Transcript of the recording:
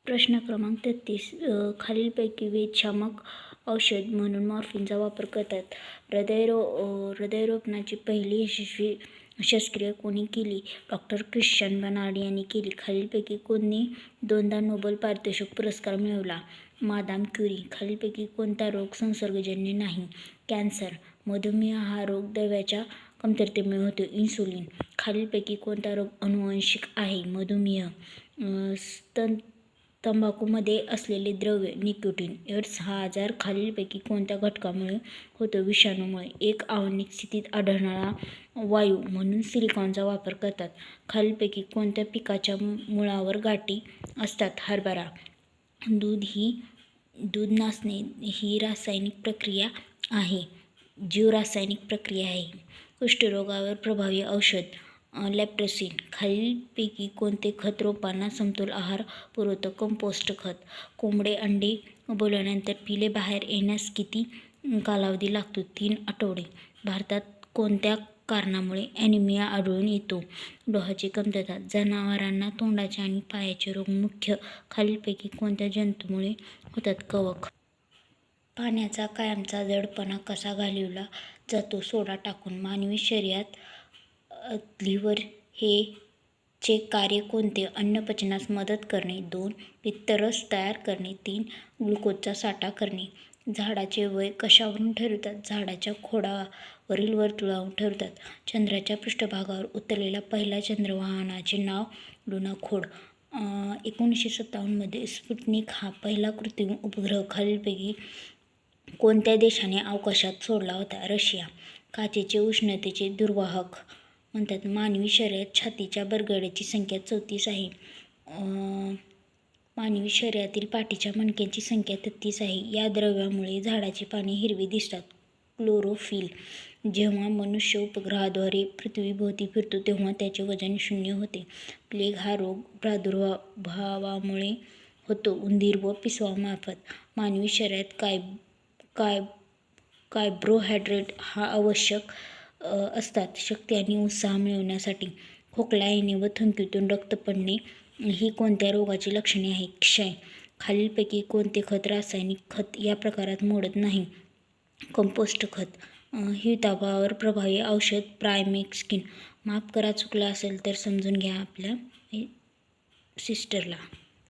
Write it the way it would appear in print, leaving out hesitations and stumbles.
प्रश्न क्रमांक 33. खालीलपैकी वेदशामक औषध म्हणून मॉर्फिनचा वापर करतात. हृदयरोपणाची पहिली यशस्वी शस्त्रक्रिया कोणी केली? डॉक्टर ख्रिश्चन बर्नार्ड यांनी केली. खालीलपैकी कोणी दोनदा नोबेल पारितोषिक पुरस्कार मिळवला? Madame Curie. खालीलपैकी कोणता रोग संसर्गजन्य नाही? कॅन्सर. मधुमेह हा रोग द्रव्याच्या कमतरतेमुळे होतो. इन्सुलिन. खालीलपैकी कोणता रोग अनुवांशिक आहे? मधुमेह. तंबाखूमध्ये असलेले द्रव्य निकोटीन. एड्स हा आजार खालीलपैकी कोणत्या घटकामुळे होतो? विषाणूमुळे. एक आण्विक स्थितीत आढळणारा वायू म्हणून सिलिकॉनचा वापर करतात. खालीलपैकी कोणत्या पिकाच्या मुळावर गाठी असतात? हरभरा. दूध नासणे ही रासायनिक प्रक्रिया आहे. जीवरासायनिक प्रक्रिया आहे. कुष्ठरोगावर प्रभावी औषध? लेप्रोसिन. खालीलपैकी कोणते खत रोपांना समतोल आहार पुरवतं? कंपोस्ट खत. कोंबडे अंडे उबवल्यानंतर पिले बाहेर येण्यास किती कालावधी लागतो? 3 आठवडे. भारतात कोणत्या कारणामुळे ॲनिमिया आढळून येतो? लोहाची कमतरता. जनावरांना तोंडाचे आणि पायाचे रोग मुख्य खालीलपैकी कोणत्या जंतूमुळे होतात? कवक. पाण्याचा कायमचा जडपणा कसा घालविला जातो? सोडा टाकून. मानवी शरीरात लिव्हर हे चे कार्य कोणते? अन्न पचनास मदत करणे. 2 पित्तरस तयार करणे. 3 ग्लुकोजचा साठा करणे. झाडाचे वय कशावरून ठरवतात? झाडाच्या खोडावरील वर्तुळावरून ठरवतात. चंद्राच्या पृष्ठभागावर उतरलेला पहिला चंद्रवाहनाचे नाव? लुनाखोड. 1957 मध्ये स्पुटनिक हा पहिला कृत्रिम उपग्रह खालीलपैकी कोणत्या देशाने अवकाशात सोडला होता? रशिया. काचेचे उष्णतेचे दुर्वाहक म्हणतात. मानवी शरीरात छातीच्या बरगड्याची संख्या 34 आहे. मानवी शरीरातील पाठीच्या मणक्यांची संख्या 33 आहे. या द्रव्यामुळे झाडाची पाने हिरवी दिसतात. क्लोरोफिल. जेव्हा मनुष्य उपग्रहाद्वारे पृथ्वीभोवती फिरतो तेव्हा त्याचे वजन 0 होते. प्लेग हा रोग प्रादुर्भावामुळे होतो. उंदीर व पिसावामार्फत. मानवी शरीरात कार्बोहायड्रेट हा आवश्यक असतात शक्ती आणि उत्साह मिळवण्यासाठी. खोकला येणे व थुंकीतून रक्त पडणे ही कोणत्या रोगाची लक्षणे आहेत? क्षय. खालीलपैकी कोणते खत रासायनिक खत या प्रकारात मोडत नाही? कंपोस्ट खत. हिवतापावर प्रभावी औषध? प्रायमेक्सिन. माफ करा चुकलं असेल तर समजून घ्या आपल्या सिस्टरला.